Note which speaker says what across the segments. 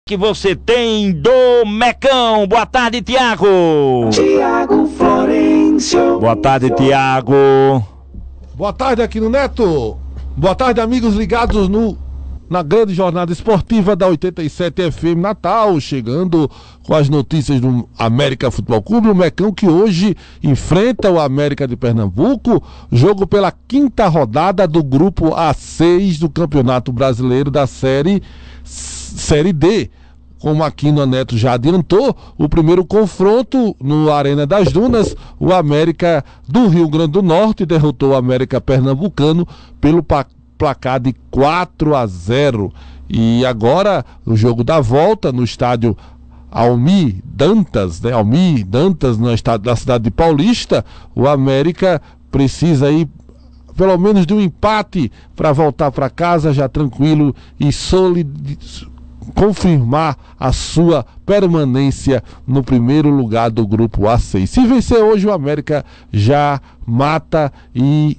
Speaker 1: Que você tem do Mecão. Boa tarde, Tiago.
Speaker 2: Tiago Florencio.
Speaker 1: Boa tarde, Tiago.
Speaker 3: Boa tarde, aqui no Neto. Boa tarde, amigos ligados na grande jornada esportiva da 87 FM Natal, chegando com as notícias do América Futebol Clube, o Mecão que hoje enfrenta o América de Pernambuco, jogo pela quinta rodada do grupo A6 do Campeonato Brasileiro da Série D. Como aqui no Neto já adiantou, o primeiro confronto no Arena das Dunas, o América do Rio Grande do Norte derrotou o América Pernambucano pelo placar de 4-0. E agora o jogo da volta no estádio Almir Dantas, no estádio da cidade de Paulista, o América precisa aí pelo menos de um empate para voltar para casa já tranquilo e confirmar a sua permanência no primeiro lugar do grupo A6. Se vencer hoje, o América já mata e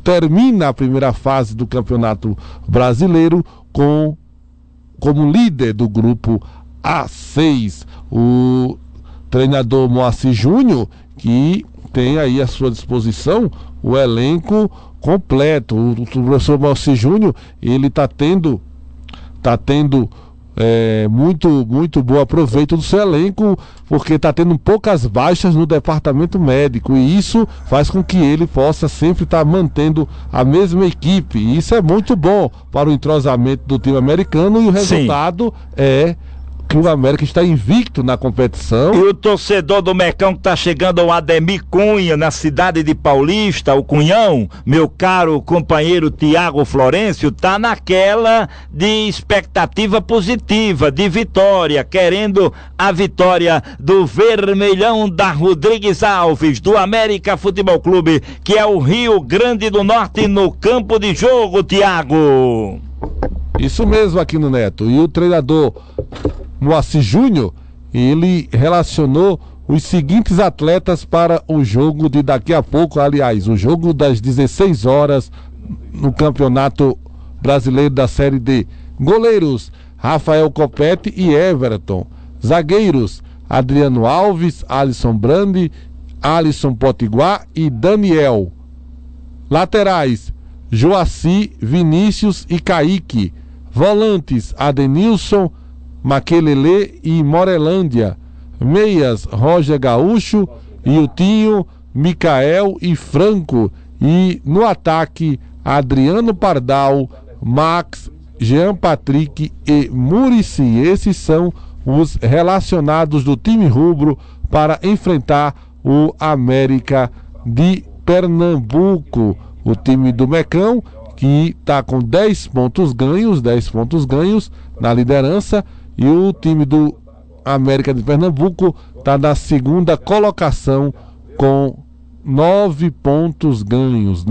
Speaker 3: termina a primeira fase do Campeonato Brasileiro como líder do grupo A6. O treinador Moacir Júnior, que tem aí à sua disposição o elenco completo. O professor Moacir Júnior, ele está tendo muito bom aproveito do seu elenco, porque está tendo poucas baixas no departamento médico, e isso faz com que ele possa sempre estar mantendo a mesma equipe, e isso é muito bom para o entrosamento do time americano, e o resultado é que o América está invicto na competição.
Speaker 1: E o torcedor do Mecão que está chegando ao Ademir Cunha, na cidade de Paulista, o Cunhão, meu caro companheiro Tiago Florencio, tá naquela de expectativa positiva, de vitória, querendo a vitória do Vermelhão da Rodrigues Alves, do América Futebol Clube, que é o Rio Grande do Norte, no campo de jogo, Tiago.
Speaker 3: Isso mesmo, aqui no Neto. E o treinador Moacir Júnior, ele relacionou os seguintes atletas para o jogo de daqui a pouco, aliás, o jogo das 16 horas no Campeonato Brasileiro da Série D. Goleiros, Rafael Copete e Everton. Zagueiros, Adriano Alves, Alisson Brandi, Alisson Potiguar e Daniel. Laterais, Joaci, Vinícius e Kaique. Volantes, Adenilson, Maquelele e Morelândia. Meias, Roger Gaúcho, Iltinho, Micael e Franco. E no ataque, Adriano Pardal, Max, Jean Patrick e Muricy. Esses são os relacionados do time rubro para enfrentar o América de Pernambuco. O time do Mecão, que está com 10 pontos ganhos na liderança, e o time do América de Pernambuco está na segunda colocação com 9 pontos ganhos.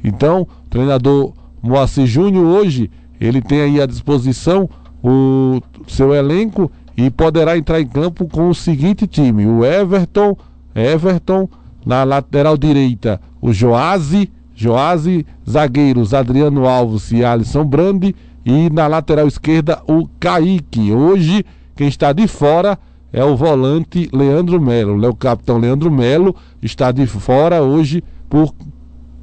Speaker 3: Então, o treinador Moacir Júnior hoje, ele tem aí à disposição o seu elenco e poderá entrar em campo com o seguinte time: o Everton, na lateral direita, o Joazi, zagueiros Adriano Alves e Alisson Brandi, e na lateral esquerda o Kaique. Hoje quem está de fora é o volante Leandro Melo. O capitão Leandro Melo está de fora hoje por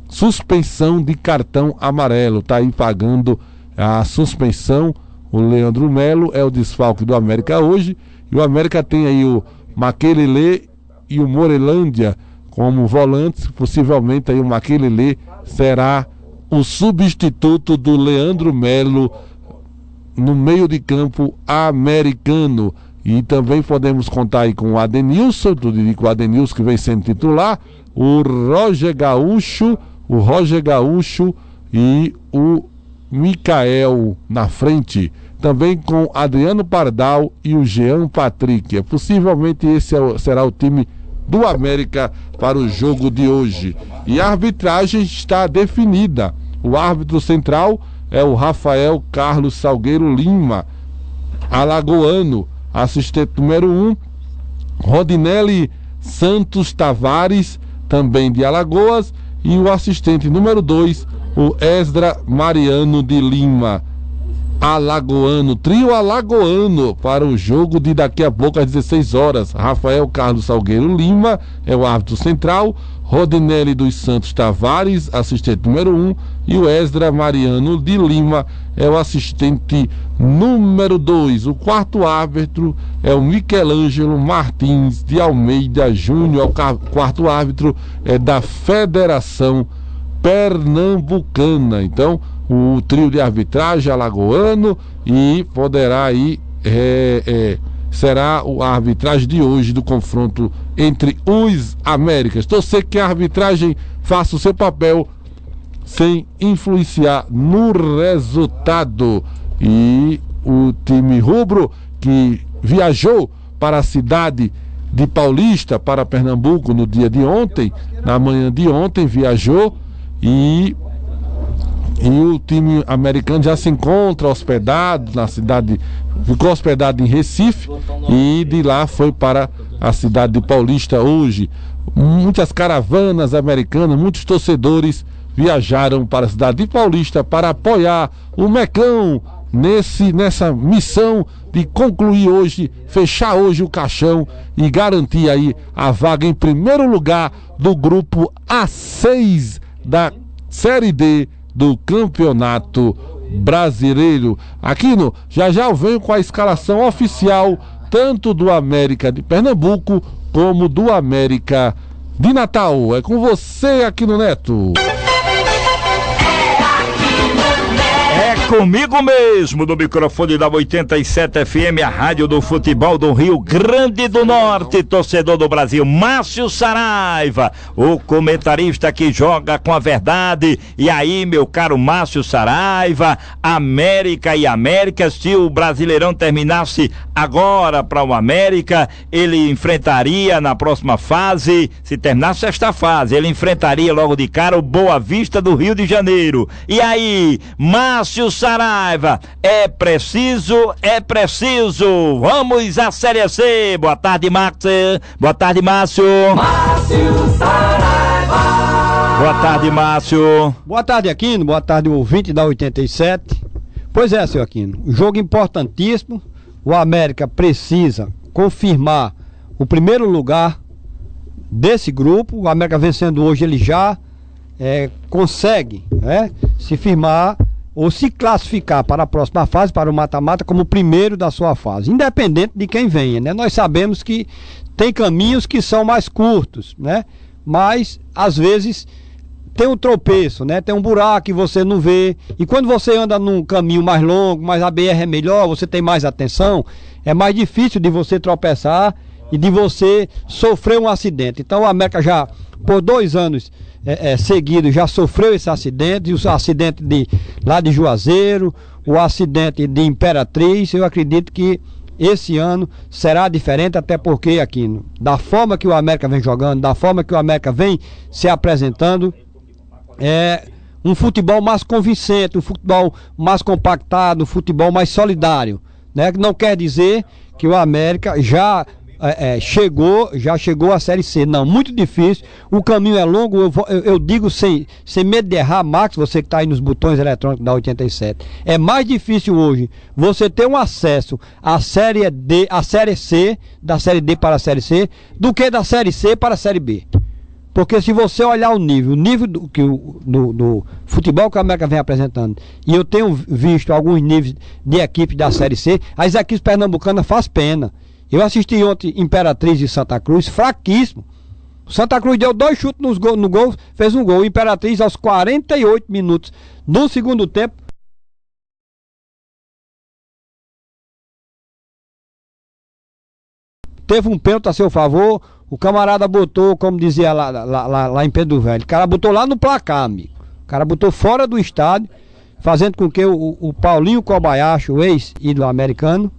Speaker 3: suspensão de cartão amarelo, está aí pagando a suspensão. O Leandro Melo é o desfalque do América hoje, e o América tem aí o Maquelele e o Morelândia como volantes. Possivelmente aí o Maquelele será o substituto do Leandro Melo no meio de campo americano. E também podemos contar aí com o Adenilson, o Adenilson que vem sendo titular, o Roger Gaúcho e o Micael na frente, também com Adriano Pardal e o Jean Patrick. Possivelmente esse será o time do América para o jogo de hoje. E a arbitragem está definida. O árbitro central é o Rafael Carlos Salgueiro Lima, alagoano. Assistente número 1, Rodinelli Santos Tavares, também de Alagoas. E o assistente número 2, o Esdra Mariano de Lima. alagoano, trio alagoano para o jogo de daqui a pouco às 16 horas. Rafael Carlos Salgueiro Lima é o árbitro central, Rodinelli dos Santos Tavares, assistente número 1, e o Esdra Mariano de Lima é o assistente número 2. O quarto árbitro é o Michelangelo Martins de Almeida Júnior, o quarto árbitro é da Federação Pernambucana. Então, o trio de arbitragem alagoano, e poderá aí será a arbitragem de hoje do confronto entre os Américas. Torcer que a arbitragem faça o seu papel sem influenciar no resultado. E o time rubro, que viajou para a cidade de Paulista, para Pernambuco no dia de ontem, na manhã de ontem viajou, e o time americano já se encontra hospedado na cidade, ficou hospedado em Recife, e de lá foi para a cidade de Paulista hoje. Muitas caravanas americanas, muitos torcedores viajaram para a cidade de Paulista para apoiar o Mecão nessa missão de concluir hoje, fechar hoje o caixão e garantir aí a vaga em primeiro lugar do grupo A6 da Série D do Campeonato Brasileiro. Aquino, já eu venho com a escalação oficial tanto do América de Pernambuco como do América de Natal. É com você, Aquino Neto.
Speaker 1: Comigo mesmo, no microfone da 87 FM, a rádio do futebol do Rio Grande do Norte, torcedor do Brasil, Márcio Saraiva, o comentarista que joga com a verdade. E aí, meu caro Márcio Saraiva, América e América, se o Brasileirão terminasse agora para o América, ele enfrentaria na próxima fase, se terminasse esta fase, ele enfrentaria logo de cara o Boa Vista do Rio de Janeiro. E aí, Márcio Saraiva, é preciso, vamos à Série C. Boa tarde, Márcio. Boa tarde, Márcio.
Speaker 2: Márcio Saraiva.
Speaker 1: Boa tarde, Márcio.
Speaker 4: Boa tarde, Aquino. Boa tarde, ouvinte da 87. Pois é, seu Aquino, jogo importantíssimo. O América precisa confirmar o primeiro lugar desse grupo. O América vencendo hoje, ele já consegue se firmar ou se classificar para a próxima fase, para o mata-mata, como o primeiro da sua fase, independente de quem venha, né? Nós sabemos que tem caminhos que são mais curtos, né? Mas, às vezes, tem um tropeço, né? Tem um buraco que você não vê, e quando você anda num caminho mais longo, mas a BR é melhor, você tem mais atenção, é mais difícil de você tropeçar e de você sofrer um acidente. Então, o América já, por 2 anos seguidos, já sofreu esse acidente, o acidente lá de Juazeiro, o acidente de Imperatriz. Eu acredito que esse ano será diferente, até porque, Aquino, da forma que o América vem jogando, da forma que o América vem se apresentando, é um futebol mais convincente, um futebol mais compactado, um futebol mais solidário, né? Não quer dizer que o América já chegou à Série C. Não, muito difícil, o caminho é longo. Eu digo sem medo de errar, Max, você que está aí nos botões eletrônicos da 87, é mais difícil hoje você ter um acesso à Série D, à Série C, da Série D para a Série C, do que da Série C para a Série B. Porque se você olhar o nível do futebol que o América vem apresentando, e eu tenho visto alguns níveis de equipe da Série C, as equipes pernambucanas faz pena. Eu assisti ontem Imperatriz e Santa Cruz, fraquíssimo. O Santa Cruz deu 2 chutes no gol, fez um gol. O Imperatriz, aos 48 minutos do segundo tempo, teve um pênalti a seu favor. O camarada botou, como dizia lá em Pedro Velho, o cara botou lá no placar, amigo. O cara botou fora do estádio, fazendo com que o Paulinho Kobayashi, o ex-ídolo americano,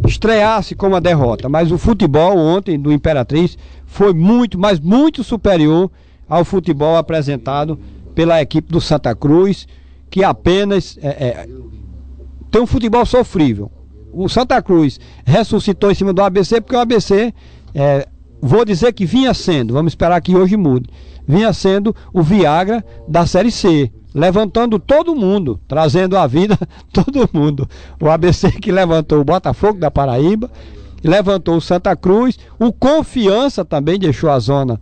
Speaker 4: estreasse com uma derrota. Mas o futebol ontem do Imperatriz foi muito, mas muito superior ao futebol apresentado pela equipe do Santa Cruz, que apenas tem um futebol sofrível. O Santa Cruz ressuscitou em cima do ABC, porque o ABC, vou dizer que vinha sendo, vamos esperar que hoje mude, vinha sendo o Viagra da Série C. levantando todo mundo, trazendo à vida todo mundo. O ABC que levantou o Botafogo da Paraíba, levantou o Santa Cruz, o Confiança também deixou a zona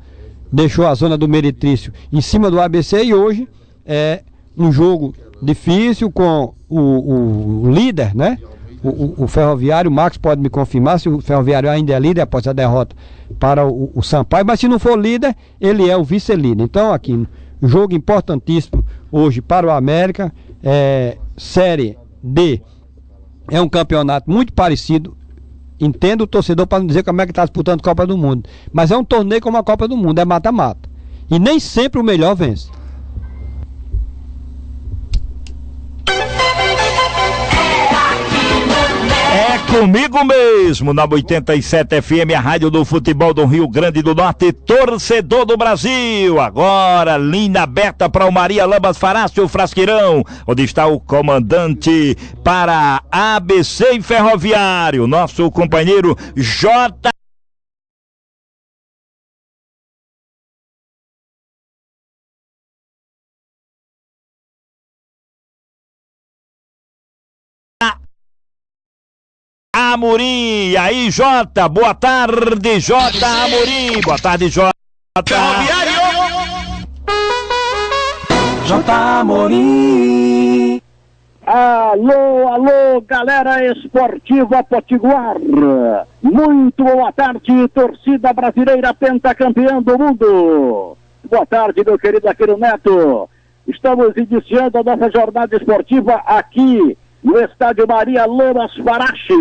Speaker 4: do Meretrício em cima do ABC, e hoje é um jogo difícil com o líder, né? O Ferroviário. O Max pode me confirmar se o Ferroviário ainda é líder após a derrota para o Sampaio, mas se não for líder, ele é o vice-líder. Então, aqui, um jogo importantíssimo hoje para o América. Série D é um campeonato muito parecido. Entendo o torcedor para não dizer como é que está disputando Copa do Mundo, mas é um torneio como a Copa do Mundo, é mata-mata, e nem sempre o melhor vence.
Speaker 1: É comigo mesmo, na 87 FM, a rádio do futebol do Rio Grande do Norte, torcedor do Brasil. Agora, linha aberta para o Maria Lamas Farácio Frasqueirão, onde está o comandante para ABC e Ferroviário, nosso companheiro J. Amorim. E aí, Jota? Boa tarde, Jota Amorim. Boa tarde, Jota.
Speaker 2: Ferroviário. J. Amorim.
Speaker 5: Alô, galera esportiva potiguar. Muito boa tarde, torcida brasileira pentacampeã do mundo. Boa tarde, meu querido Aquino Neto. Estamos iniciando a nossa jornada esportiva aqui no estádio Maria Lamas Farache.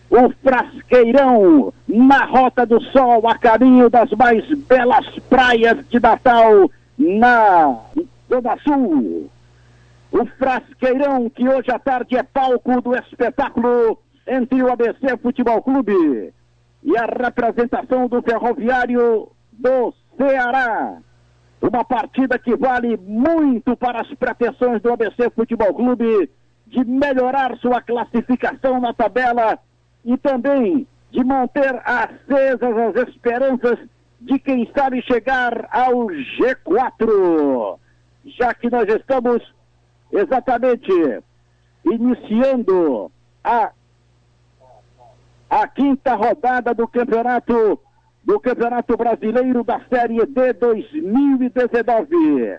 Speaker 5: O Frasqueirão, na Rota do Sol, a caminho das mais belas praias de Natal, na Zona Sul. O Frasqueirão, que hoje à tarde é palco do espetáculo entre o ABC Futebol Clube e a representação do Ferroviário do Ceará. Uma partida que vale muito para as pretensões do ABC Futebol Clube de melhorar sua classificação na tabela e também de manter acesas as esperanças de quem sabe chegar ao G4, já que nós estamos exatamente iniciando a quinta rodada do Campeonato Brasileiro da Série D 2019.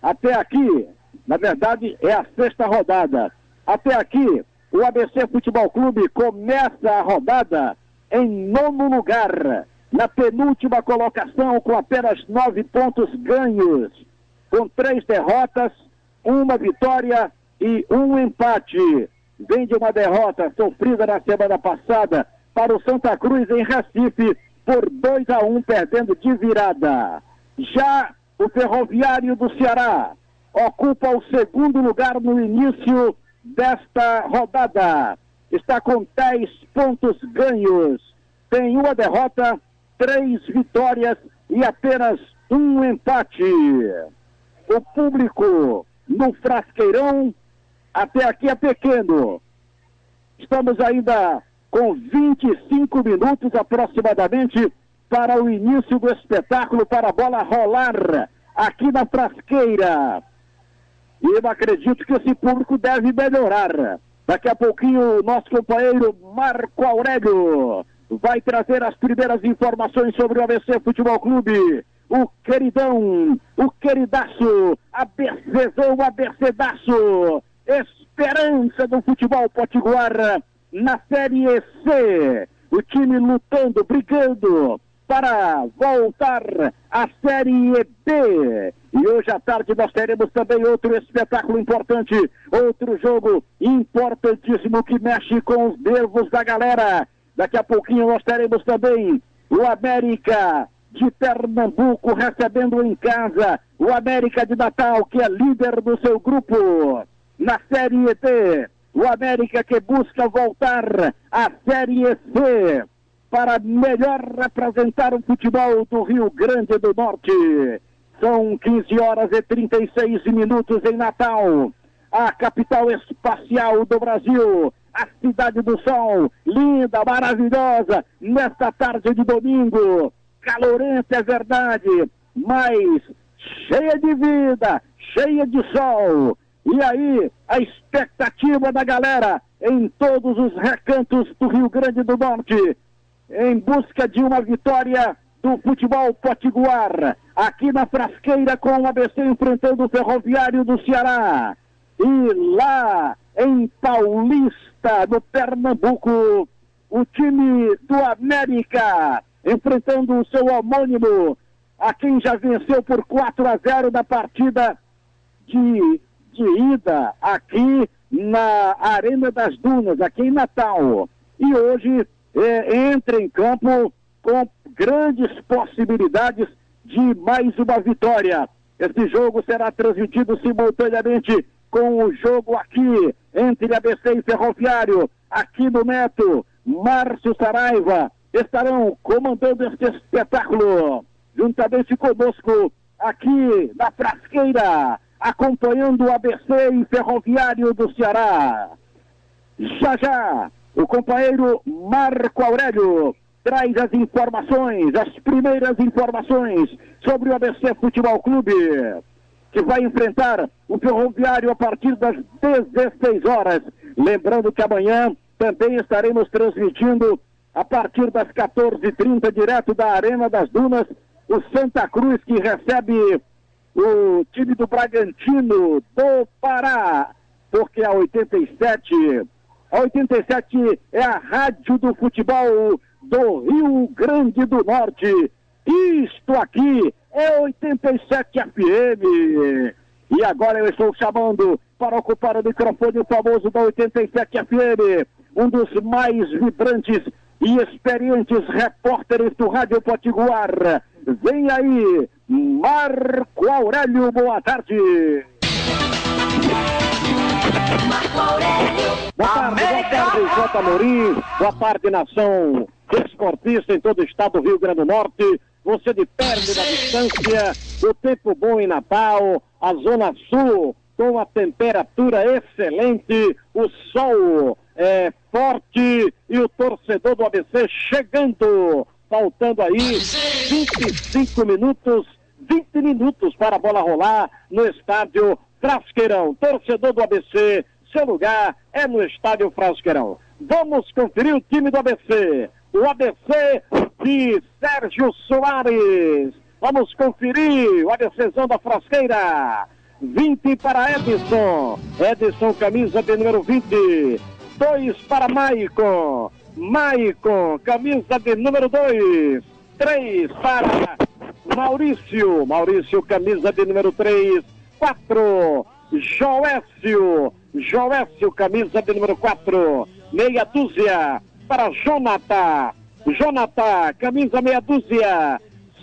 Speaker 5: Até aqui, na verdade, é a sexta rodada. Até aqui, o ABC Futebol Clube começa a rodada em 9º lugar, na penúltima colocação, com apenas 9 pontos ganhos, com 3 derrotas, 1 vitória e 1 empate. Vem de uma derrota sofrida na semana passada para o Santa Cruz em Recife por 2-1, perdendo de virada. Já o Ferroviário do Ceará ocupa o 2º lugar no início desta rodada. Está com 10 pontos ganhos. Tem 1 derrota, 3 vitórias e apenas 1 empate. O público no Frasqueirão até aqui é pequeno. Estamos ainda com 25 minutos aproximadamente para o início do espetáculo, para a bola rolar aqui na Frasqueira. E eu acredito que esse público deve melhorar. Daqui a pouquinho o nosso companheiro Marco Aurélio vai trazer as primeiras informações sobre o ABC Futebol Clube. O queridão, o queridaço, ABCzão, ABCdaço, esperança do futebol potiguar na Série C. O time lutando, brigando para voltar à Série B. E hoje à tarde nós teremos também outro espetáculo importante, outro jogo importantíssimo que mexe com os nervos da galera. Daqui a pouquinho nós teremos também o América de Pernambuco recebendo em casa o América de Natal, que é líder do seu grupo na Série D. O América que busca voltar à Série C para melhor representar o futebol do Rio Grande do Norte. São 15 horas e 36 minutos em Natal, a capital espacial do Brasil, a Cidade do Sol, linda, maravilhosa, nesta tarde de domingo. Calorenta, é verdade, mas cheia de vida, cheia de sol. E aí, a expectativa da galera em todos os recantos do Rio Grande do Norte, em busca de uma vitória do futebol potiguar, aqui na Frasqueira, com o ABC enfrentando o Ferroviário do Ceará. E lá em Paulista, no Pernambuco, o time do América enfrentando o seu homônimo, a quem já venceu por 4-0 na partida de ida aqui na Arena das Dunas, aqui em Natal. E hoje entra em campo com grandes possibilidades de mais uma vitória. Esse jogo será transmitido simultaneamente com o jogo aqui entre ABC e Ferroviário, aqui no Neto. Márcio Saraiva estarão comandando este espetáculo, juntamente conosco aqui na Frasqueira, acompanhando o ABC e Ferroviário do Ceará. Já, o companheiro Marco Aurélio traz as informações, as primeiras informações sobre o ABC Futebol Clube, que vai enfrentar o Ferroviário a partir das 16 horas. Lembrando que amanhã também estaremos transmitindo a partir das 14h30, direto da Arena das Dunas, o Santa Cruz, que recebe o time do Bragantino do Pará, porque a 87 é a rádio do futebol do Rio Grande do Norte. Isto aqui é 87 FM. E agora eu estou chamando para ocupar o microfone o famoso da 87 FM, um dos mais vibrantes e experientes repórteres do Rádio Potiguar. Vem aí, Marco Aurélio, boa tarde.
Speaker 2: Marco Aurélio.
Speaker 5: Boa tarde, J. Amorim. Boa tarde, nação desportista em todo o estado do Rio Grande do Norte. Você de perto da distância, o tempo bom em Natal, a Zona Sul com a temperatura excelente, o sol é forte e o torcedor do ABC chegando, faltando aí 25 minutos, 20 minutos para a bola rolar no estádio Frasqueirão. Torcedor do ABC, seu lugar é no estádio Frasqueirão. Vamos conferir o time do ABC. O ABC de Sérgio Soares. Vamos conferir o ABCzão da Frasqueira. 20 para Edson. Edson, camisa de número 20. 2 para Maicon. Maicon, camisa de número 2. 3 para Maurício. Maurício, camisa de número 3. 4. Joécio. Joécio, camisa de número 4. Meia dúzia para Jonathan. Jonathan, camisa meia dúzia.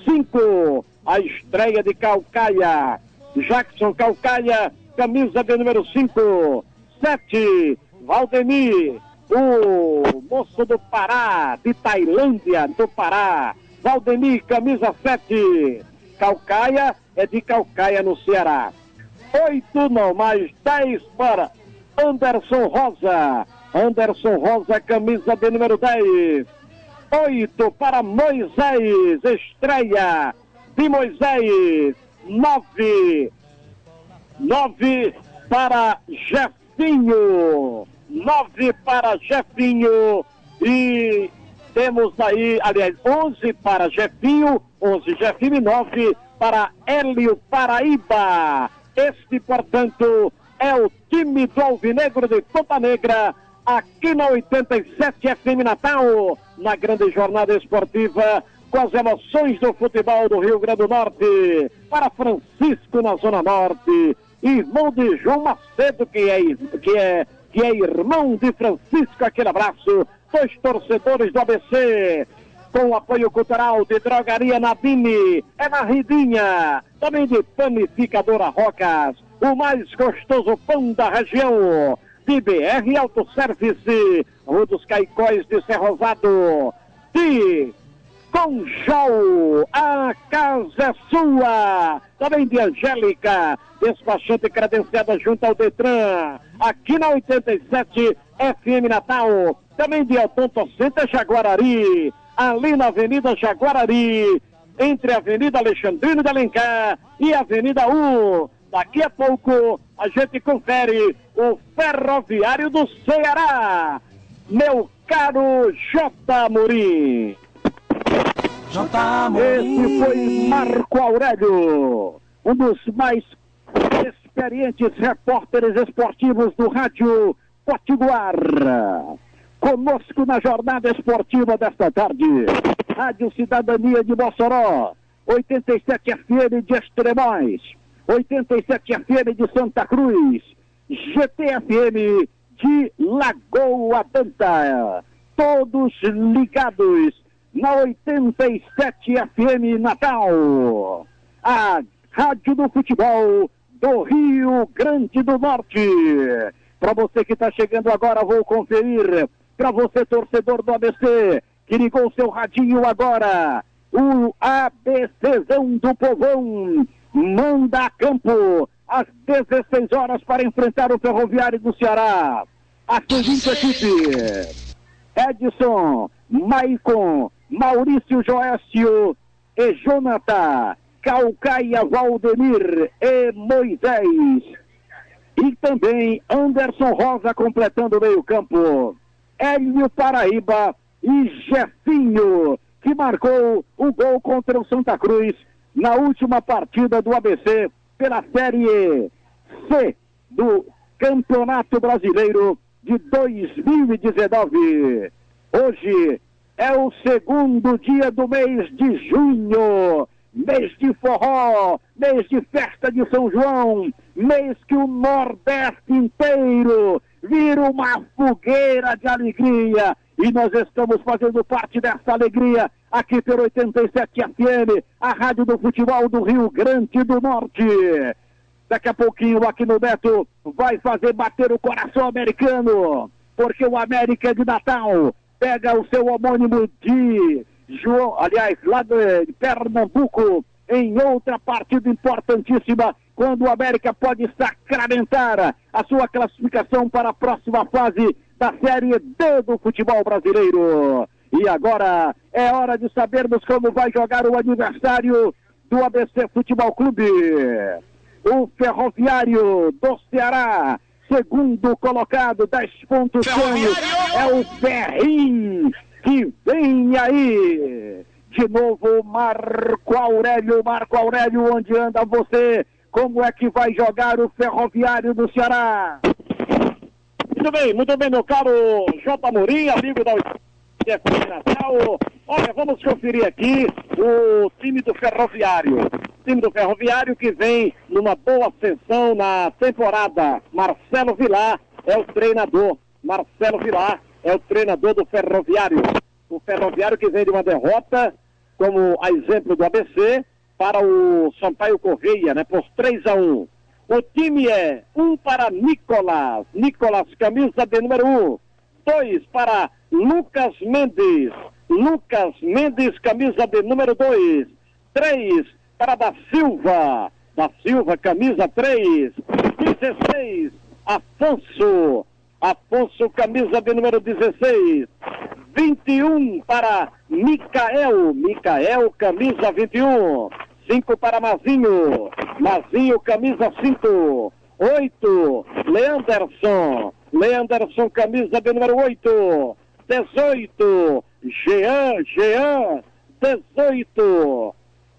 Speaker 5: 5. A estreia de Calcaia. Jackson Calcaia, camisa de número 5. 7. Valdemir, o moço do Pará, de Tailândia, do Pará. Valdemir, camisa 7. Calcaia é de Calcaia, no Ceará. 8 não, mais 10 para Anderson Rosa. Anderson Rosa, camisa de número 10. 8 para Moisés, estreia de Moisés. 9 para Jefinho. 9 para Jefinho. E temos aí, aliás, 11 para Jefinho. 11 Jefinho e 9 para Hélio Paraíba. Este, portanto, é o time do Alvinegro de Ponta Negra, aqui na 87 FM Natal, na grande jornada esportiva, com as emoções do futebol do Rio Grande do Norte. Para Francisco, na Zona Norte, irmão de João Macedo, que é irmão de Francisco, aquele abraço. 2 torcedores do ABC, com o apoio cultural de Drogaria Nadine, é na Ridinha, também de Panificadora Rocas, o mais gostoso pão da região, de BR Autosservice, Rua dos Caicóis de Cerrosado, de Conjol, a casa é sua, também de Angélica, despachante credenciada junto ao Detran, aqui na 87 FM Natal, também de Odonto Center Jaguarari, ali na Avenida Jaguarari, entre a Avenida Alexandrino de Alencar e a Avenida 1. Daqui a pouco a gente confere o Ferroviário do Ceará. Meu caro J. Amorim. Esse foi Marco Aurélio, um dos mais experientes repórteres esportivos do Rádio Potiguar. Conosco na jornada esportiva desta tarde, Rádio Cidadania de Mossoró, 87 FM de Extremóis, 87 FM de Santa Cruz, GTFM de Lagoa Danta, todos ligados na 87 FM Natal, a Rádio do Futebol do Rio Grande do Norte. Para você que está chegando agora, vou conferir. Para você, torcedor do ABC, que ligou seu radinho agora, o ABCzão do Povão manda a campo às 16 horas para enfrentar o Ferroviário do Ceará. A seguinte equipe: Edson, Maicon, Maurício Joécio e Jonathan, Calcaia, Valdemir e Moisés. E também Anderson Rosa completando o meio-campo. Hélio Paraíba e Jefinho, que marcou o gol contra o Santa Cruz na última partida do ABC pela Série C do Campeonato Brasileiro de 2019. Hoje é o segundo dia do mês de junho, mês de forró, mês de festa de São João, mês que o Nordeste inteiro vira uma fogueira de alegria, e nós estamos fazendo parte dessa alegria aqui pelo 87 FM, a Rádio do Futebol do Rio Grande do Norte. Daqui a pouquinho aqui no Beto vai fazer bater o coração americano, porque o América de Natal pega o seu homônimo de João, aliás, lá de Pernambuco, em outra partida importantíssima, quando o América pode sacramentar a sua classificação para a próxima fase da Série D do futebol brasileiro. E agora é hora de sabermos como vai jogar o aniversário do ABC Futebol Clube. O Ferroviário do Ceará, segundo colocado, 10 pontos ganhos, é o Ferrinho que vem aí. De novo, Marco Aurélio, onde anda você? Como é que vai jogar o Ferroviário do Ceará? Muito bem, meu caro J. Amorim, amigo da FM Natal. Olha, vamos conferir aqui o time do Ferroviário. O time do Ferroviário que vem numa boa ascensão na temporada. Marcelo Vilar é o treinador. Marcelo Vilar é o treinador do Ferroviário. O Ferroviário que vem de uma derrota, como a exemplo do ABC, para o Sampaio Correia, né, por 3-1. O time é 1 para Nicolas, camisa de número 1. 2 para Lucas Mendes, camisa de número 2. 3 para Da Silva, camisa 3. 16, Afonso, camisa de número 16. 21 para Micael, camisa 21. 5 para Mazinho, camisa 5. 8, Leanderson, camisa de número 8. 18, Jean, 18.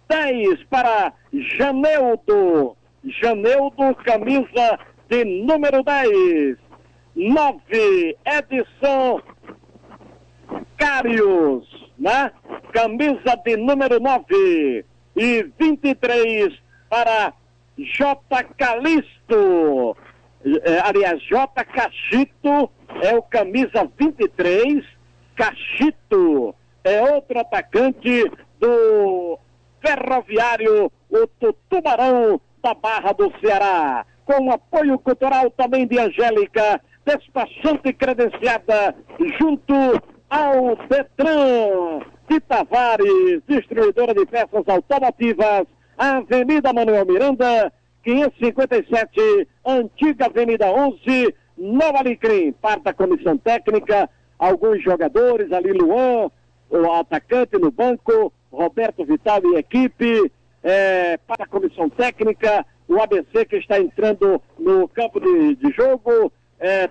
Speaker 5: 10 para Janeudo, camisa de número 10. 9, Edson Cários, né? Camisa de número 9. E 23 para J. Calisto, J. Cachito é o camisa 23, Cachito é outro atacante do Ferroviário, o Tubarão da Barra do Ceará, com apoio cultural também de Angélica, despachante credenciada junto ao Detran de Tavares, distribuidora de peças automotivas, Avenida Manuel Miranda, 557, Antiga Avenida 11, Nova Alecrim. Parte da comissão técnica, alguns jogadores ali, Luan, o atacante no banco, Roberto Vital e equipe, para a comissão técnica, o ABC que está entrando no campo de jogo,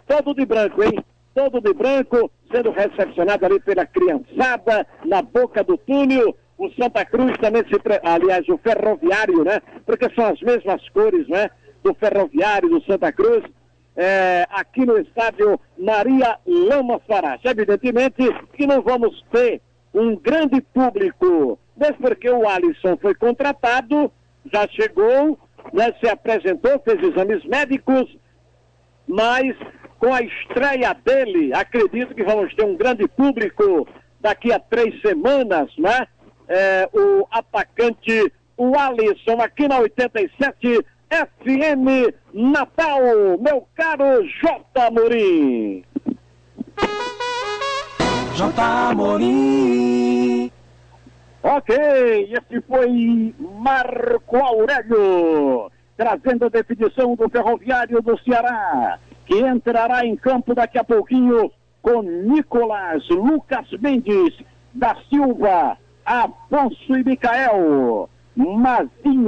Speaker 5: todo de branco, hein? Todo de branco, sendo recepcionado ali pela criançada, na boca do túnel. O Santa Cruz também aliás, o Ferroviário, né? Porque são as mesmas cores, né? Do Ferroviário, do Santa Cruz, aqui no estádio Maria Lama Farache. Evidentemente que não vamos ter um grande público, mesmo porque o Alisson foi contratado, já chegou, né? Se apresentou, fez exames médicos, mas com a estreia dele, acredito que vamos ter um grande público daqui a 3 semanas, né? O atacante, o Alisson, aqui na 87 FM Natal, meu caro J. Amorim.
Speaker 2: J. Amorim.
Speaker 5: Ok, esse foi Marco Aurélio, trazendo a definição do Ferroviário do Ceará, que entrará em campo daqui a pouquinho com Nicolas, Lucas Mendes, da Silva, Afonso e Micael, Mazinho.